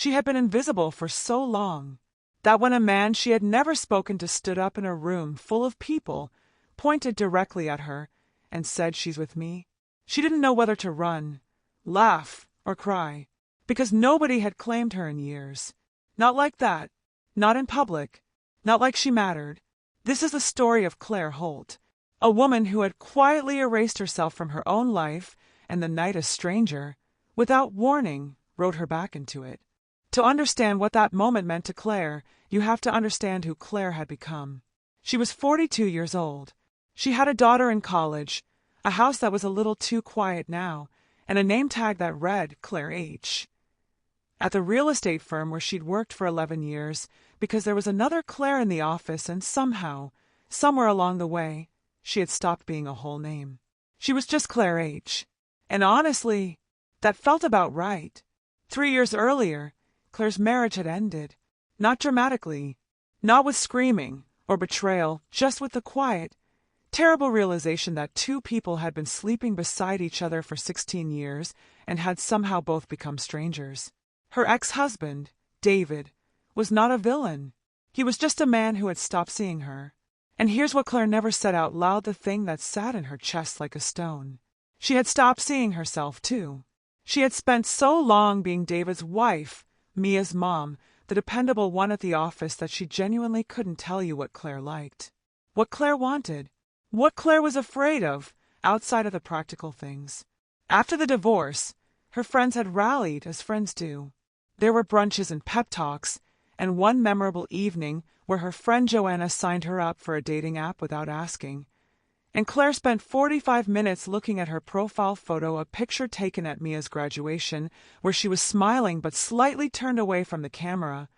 She had been invisible for so long that when a man she had never spoken to stood up in a room full of people, pointed directly at her, and said, "She's with me," she didn't know whether to run, laugh, or cry, because nobody had claimed her in years. Not like that. Not in public. Not like she mattered. This is the story of Claire Holt, a woman who had quietly erased herself from her own life, and the night a stranger, without warning, wrote her back into it. To understand what that moment meant to Claire, you have to understand who Claire had become. She was 42 years old. She had a daughter in college, a house that was a little too quiet now, and a name tag that read Claire H. At the real estate firm where she'd worked for 11 years, because there was another Claire in the office, and somehow, somewhere along the way, she had stopped being a whole name. She was just Claire H. And honestly, that felt about right. 3 years earlier, Claire's marriage had ended. Not dramatically, not with screaming or betrayal, just with the quiet, terrible realization that two people had been sleeping beside each other for 16 years and had somehow both become strangers. Her ex-husband, David, was not a villain. He was just a man who had stopped seeing her. And here's what Claire never said out loud, the thing that sat in her chest like a stone. She had stopped seeing herself, too. She had spent so long being David's wife, Mia's mom, the dependable one at the office, that she genuinely couldn't tell you what Claire liked, what Claire wanted, what Claire was afraid of, outside of the practical things. After the divorce, her friends had rallied, as friends do. There were brunches and pep talks, and one memorable evening where her friend Joanna signed her up for a dating app without asking. And Claire spent 45 minutes looking at her profile photo, a picture taken at Mia's graduation, where she was smiling but slightly turned away from the camera.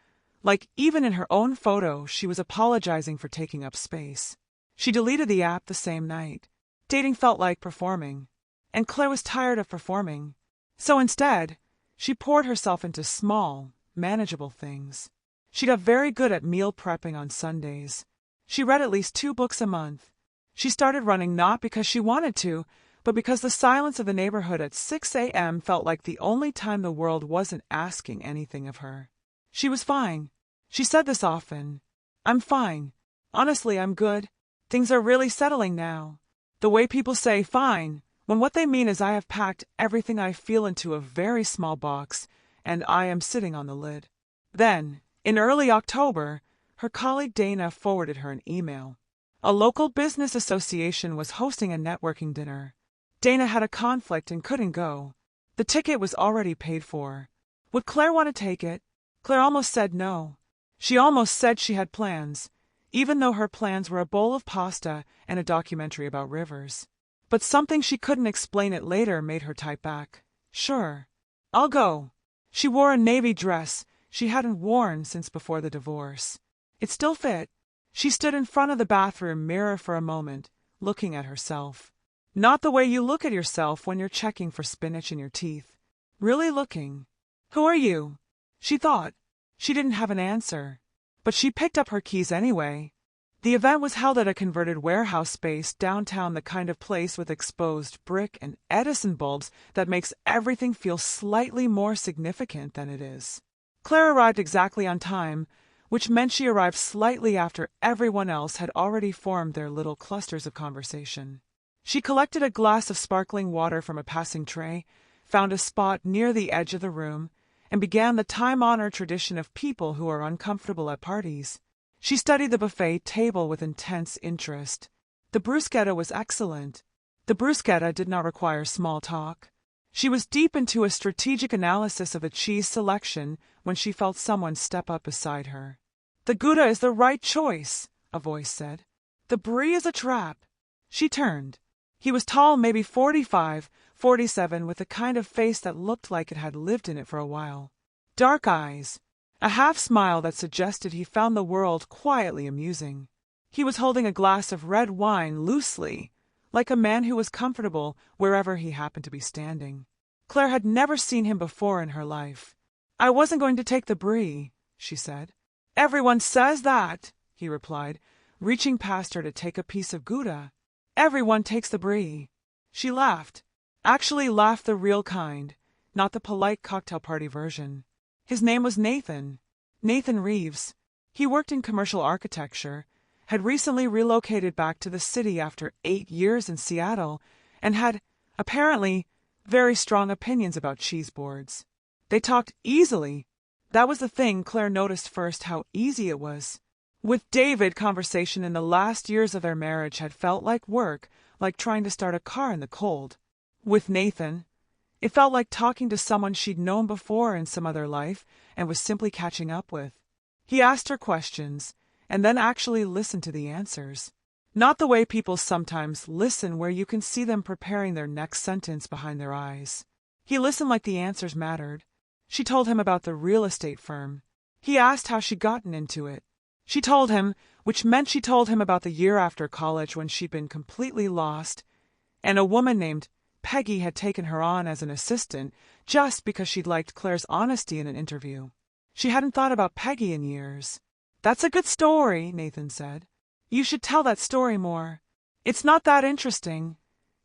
Like, even in her own photo, she was apologizing for taking up space. She deleted the app the same night. Dating felt like performing, and Claire was tired of performing. So instead, she poured herself into small, manageable things. She got very good at meal prepping on Sundays. She read at least 2 books a month. She started running not because she wanted to, but because the silence of the neighborhood at 6 a.m. felt like the only time the world wasn't asking anything of her. She was fine. She said this often. "I'm fine. Honestly, I'm good. Things are really settling now." The way people say fine, when what they mean is I have packed everything I feel into a very small box, and I am sitting on the lid. Then, in early October, her colleague Dana forwarded her an email. A local business association was hosting a networking dinner. Dana had a conflict and couldn't go. The ticket was already paid for. Would Claire want to take it? Claire almost said no. She almost said she had plans, even though her plans were a bowl of pasta and a documentary about rivers. But something she couldn't explain it later made her type back, "Sure, I'll go." She wore a navy dress she hadn't worn since before the divorce. It still fit. She stood in front of the bathroom mirror for a moment, looking at herself. Not the way you look at yourself when you're checking for spinach in your teeth. Really looking. "Who are you?" she thought. She didn't have an answer, but she picked up her keys anyway. The event was held at a converted warehouse space downtown, the kind of place with exposed brick and Edison bulbs that makes everything feel slightly more significant than it is. Claire arrived exactly on time, which meant she arrived slightly after everyone else had already formed their little clusters of conversation. She collected a glass of sparkling water from a passing tray, found a spot near the edge of the room, and began the time-honored tradition of people who are uncomfortable at parties. She studied the buffet table with intense interest. The bruschetta was excellent. The bruschetta did not require small talk. She was deep into a strategic analysis of the cheese selection when she felt someone step up beside her. "The Gouda is the right choice," a voice said. "The Brie is a trap." She turned. He was tall, maybe 45, 47, with a kind of face that looked like it had lived in it for a while. Dark eyes. A half-smile that suggested he found the world quietly amusing. He was holding a glass of red wine loosely, like a man who was comfortable wherever he happened to be standing. Claire had never seen him before in her life. "I wasn't going to take the Brie," she said. "Everyone says that," he replied, reaching past her to take a piece of Gouda. "Everyone takes the Brie." She laughed. Actually laughed the real kind, not the polite cocktail party version. His name was Nathan. Nathan Reeves. He worked in commercial architecture, had recently relocated back to the city after 8 years in Seattle, and had, apparently, very strong opinions about cheese boards. They talked easily. That was the thing. Claire noticed first how easy it was. With David, conversation in the last years of their marriage had felt like work, like trying to start a car in the cold. With Nathan, it felt like talking to someone she'd known before in some other life and was simply catching up with. He asked her questions, and then actually listened to the answers. Not the way people sometimes listen, where you can see them preparing their next sentence behind their eyes. He listened like the answers mattered. She told him about the real estate firm. He asked how she'd gotten into it. She told him, which meant she told him about the year after college when she'd been completely lost, and a woman named Peggy had taken her on as an assistant just because she'd liked Claire's honesty in an interview. She hadn't thought about Peggy in years. "That's a good story," Nathan said. "You should tell that story more." "It's not that interesting,"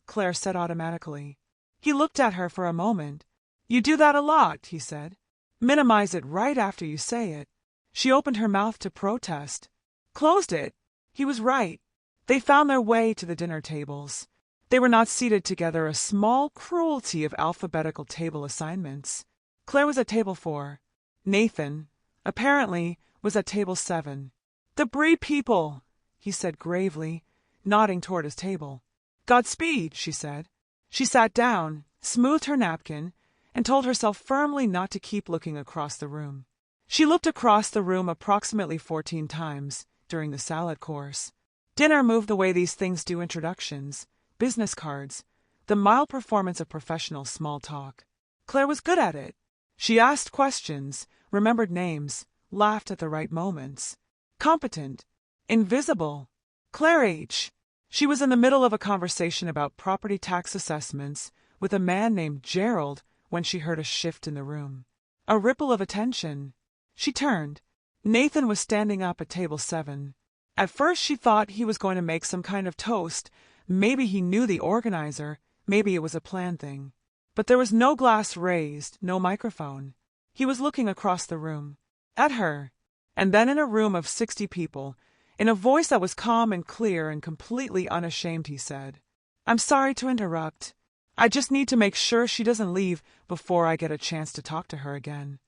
Claire said automatically. He looked at her for a moment. "You do that a lot," he said. "Minimize it right after you say it." She opened her mouth to protest. Closed it. He was right. They found their way to the dinner tables. They were not seated together, a small cruelty of alphabetical table assignments. Claire was at table 4. Nathan, apparently, was at table 7. "The Brie people," he said gravely, nodding toward his table. "Godspeed," she said. She sat down, smoothed her napkin, and told herself firmly not to keep looking across the room. She looked across the room approximately 14 times during the salad course. Dinner moved the way these things do: introductions, business cards, the mild performance of professional small talk. Claire was good at it. She asked questions, remembered names, laughed at the right moments. Competent. Invisible. Claire H. She was in the middle of a conversation about property tax assessments with a man named Gerald when she heard a shift in the room. A ripple of attention. She turned. Nathan was standing up at table 7. At first she thought he was going to make some kind of toast. Maybe he knew the organizer, maybe it was a planned thing. But there was no glass raised, no microphone. He was looking across the room. At her. And then in a room of 60 people, in a voice that was calm and clear and completely unashamed, he said, "I'm sorry to interrupt. I just need to make sure she doesn't leave before I get a chance to talk to her again."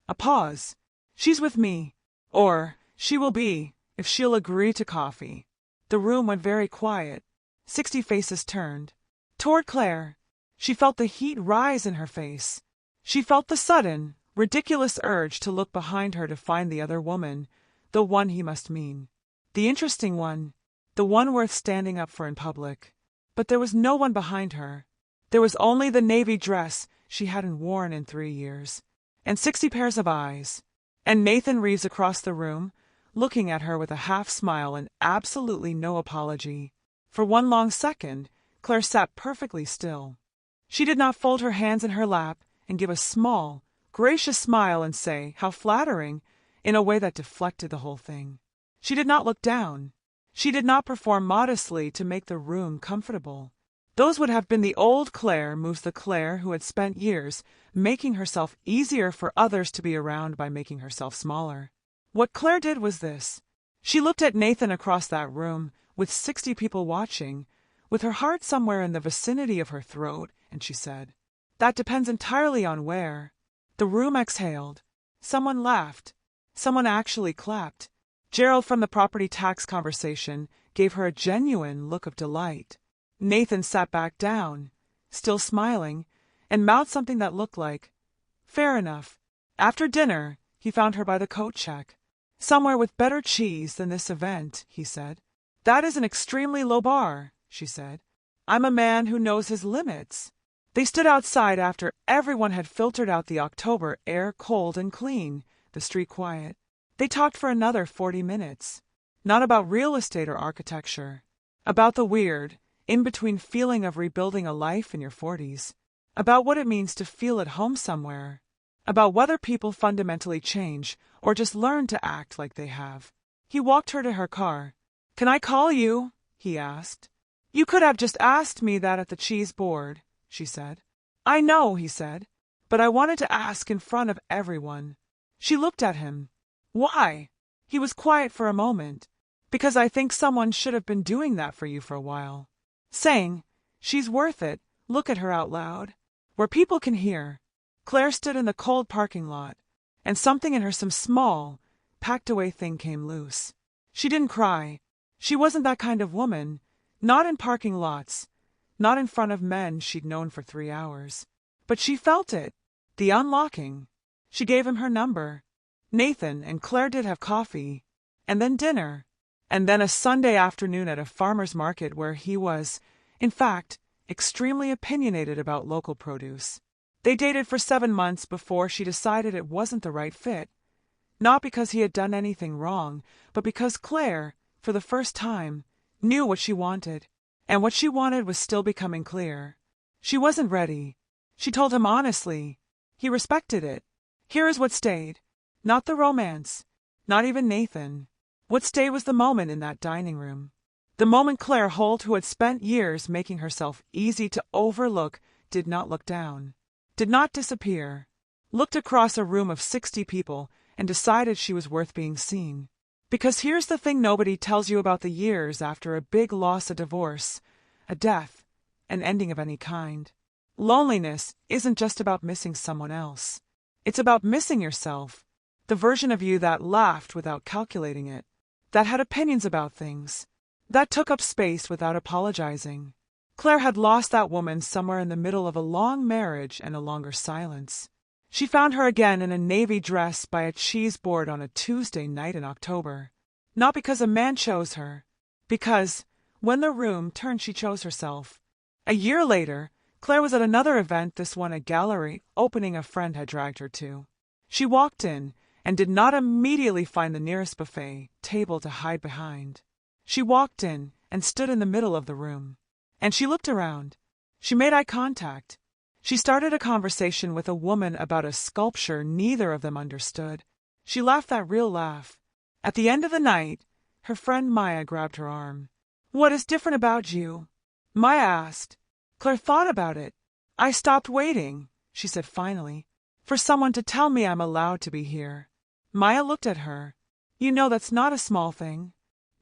A pause. "She's with me. Or she will be, if she'll agree to coffee." The room went very quiet. 60 faces turned toward Claire. She felt the heat rise in her face. She felt the sudden, ridiculous urge to look behind her to find the other woman, the one he must mean. The interesting one, the one worth standing up for in public. But there was no one behind her. There was only the navy dress she hadn't worn in 3 years, and 60 pairs of eyes, and Nathan Reeves across the room, looking at her with a half smile and absolutely no apology. For one long second, Claire sat perfectly still. She did not fold her hands in her lap and give a small, gracious smile and say, "How flattering," in a way that deflected the whole thing. She did not look down. She did not perform modestly to make the room comfortable. Those would have been the old Claire moves, the Claire who had spent years making herself easier for others to be around by making herself smaller. What Claire did was this. She looked at Nathan across that room, with 60 people watching, with her heart somewhere in the vicinity of her throat, and she said, "That depends entirely on where." The room exhaled. Someone laughed. Someone actually clapped. Gerald, from the property tax conversation, gave her a genuine look of delight. Nathan sat back down, still smiling, and mouthed something that looked like, "Fair enough." After dinner, he found her by the coat check. "Somewhere with better cheese than this event," he said. "That is an extremely low bar," she said. "I'm a man who knows his limits." They stood outside after everyone had filtered out the October air, cold and clean, the street quiet. They talked for another 40 minutes. Not about real estate or architecture. About the weird, in-between feeling of rebuilding a life in your 40s. About what it means to feel at home somewhere. About whether people fundamentally change or just learn to act like they have. He walked her to her car. "Can I call you?" he asked. "You could have just asked me that at the cheese board," she said. "I know," he said, "but I wanted to ask in front of everyone." She looked at him. Why? He was quiet for a moment. Because I think someone should have been doing that for you for a while. Saying, "She's worth it," look at her out loud, where people can hear. Claire stood in the cold parking lot, and something in her, some small, packed-away thing came loose. She didn't cry. She wasn't that kind of woman, not in parking lots, not in front of men she'd known for 3 hours. But she felt it, the unlocking. She gave him her number. Nathan and Claire did have coffee, and then dinner, and then a Sunday afternoon at a farmer's market where he was, in fact, extremely opinionated about local produce. They dated for 7 months before she decided it wasn't the right fit. Not because he had done anything wrong, but because Claire, for the first time, knew what she wanted, and what she wanted was still becoming clear. She wasn't ready. She told him honestly. He respected it. Here is what stayed. Not the romance, not even Nathan. What stayed was the moment in that dining room. The moment Claire Holt, who had spent years making herself easy to overlook, did not look down, did not disappear, looked across a room of 60 people and decided she was worth being seen. Because here's the thing nobody tells you about the years after a big loss, a divorce, a death, an ending of any kind. Loneliness isn't just about missing someone else. It's about missing yourself, the version of you that laughed without calculating it, that had opinions about things, that took up space without apologizing. Claire had lost that woman somewhere in the middle of a long marriage and a longer silence. She found her again in a navy dress by a cheese board on a Tuesday night in October. Not because a man chose her, because, when the room turned, she chose herself. A year later, Claire was at another event, this one a gallery opening a friend had dragged her to. She walked in and did not immediately find the nearest buffet table to hide behind. She walked in and stood in the middle of the room. And she looked around. She made eye contact. She started a conversation with a woman about a sculpture neither of them understood. She laughed that real laugh. At the end of the night, her friend Maya grabbed her arm. "What is different about you?" Maya asked. Claire thought about it. "I stopped waiting," she said finally, "for someone to tell me I'm allowed to be here." Maya looked at her. "You know that's not a small thing."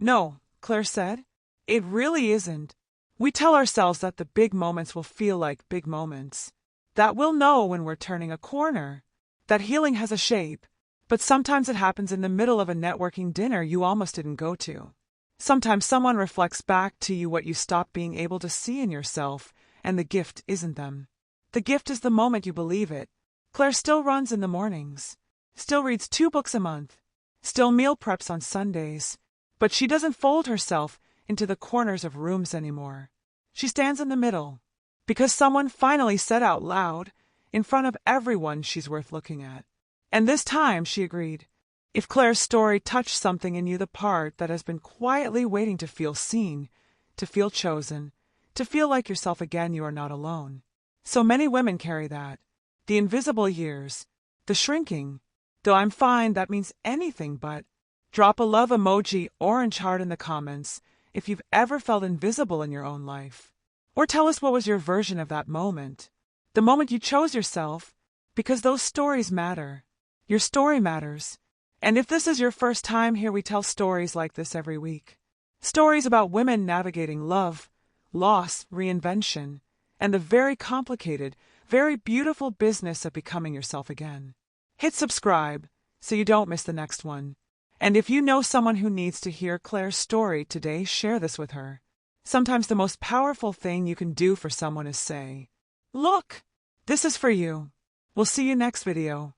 "No," Claire said. "It really isn't. We tell ourselves that the big moments will feel like big moments, that we'll know when we're turning a corner, that healing has a shape, but sometimes it happens in the middle of a networking dinner you almost didn't go to. Sometimes someone reflects back to you what you stopped being able to see in yourself, and the gift isn't them. The gift is the moment you believe it. Claire still runs in the mornings, still reads 2 books a month, still meal preps on Sundays, but she doesn't fold herself into the corners of rooms anymore. She stands in the middle, because someone finally said out loud, in front of everyone, she's worth looking at. And this time, she agreed, if Claire's story touched something in you, the part that has been quietly waiting to feel seen, to feel chosen, to feel like yourself again, you are not alone. So many women carry that. The invisible years, the shrinking. Though I'm fine, that means anything but. Drop a love emoji, orange heart in the comments if you've ever felt invisible in your own life. Or tell us what was your version of that moment. The moment you chose yourself, because those stories matter. Your story matters. And if this is your first time here, we tell stories like this every week. Stories about women navigating love, loss, reinvention, and the very complicated, very beautiful business of becoming yourself again. Hit subscribe so you don't miss the next one. And if you know someone who needs to hear Claire's story today, share this with her. Sometimes the most powerful thing you can do for someone is say, "Look, this is for you." We'll see you next video.